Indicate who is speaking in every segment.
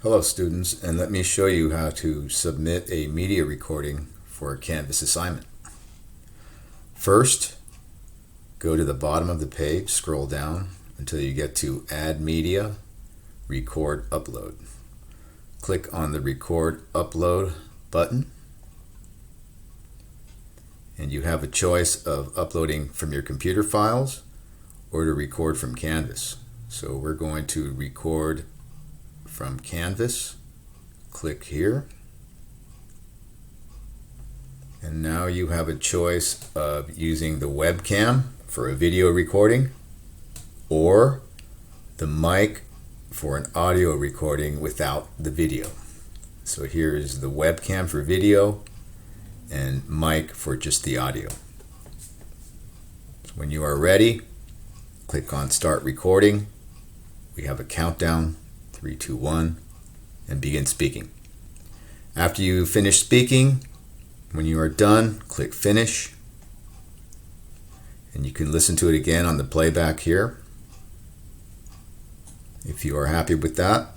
Speaker 1: Hello students, and let me show you how to submit a media recording for a Canvas assignment. First, go to the bottom of the page, scroll down until you get to Add Media, Record Upload. Click on the Record Upload button, and you have a choice of uploading from your computer files or to record from Canvas. So we're going to record from Canvas. Click here, and now you have a choice of using the webcam for a video recording or the mic for an audio recording without the video. So here is the webcam for video and mic for just the audio. When you are ready, click on Start Recording. We have a countdown, 3, 2, 1, and begin speaking. After you finish speaking, when you are done, click Finish, and you can listen to it again on the playback here. If you are happy with that,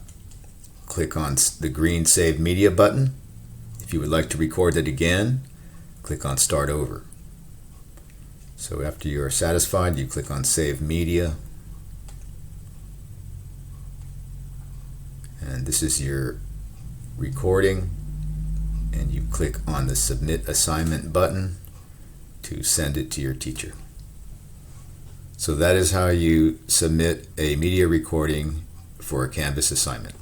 Speaker 1: click on the green Save Media button. If you would like to record it again, click on Start Over. So after you are satisfied, you click on Save Media. And this is your recording, and you click on the Submit Assignment button to send it to your teacher. So that is how you submit a media recording for a Canvas assignment.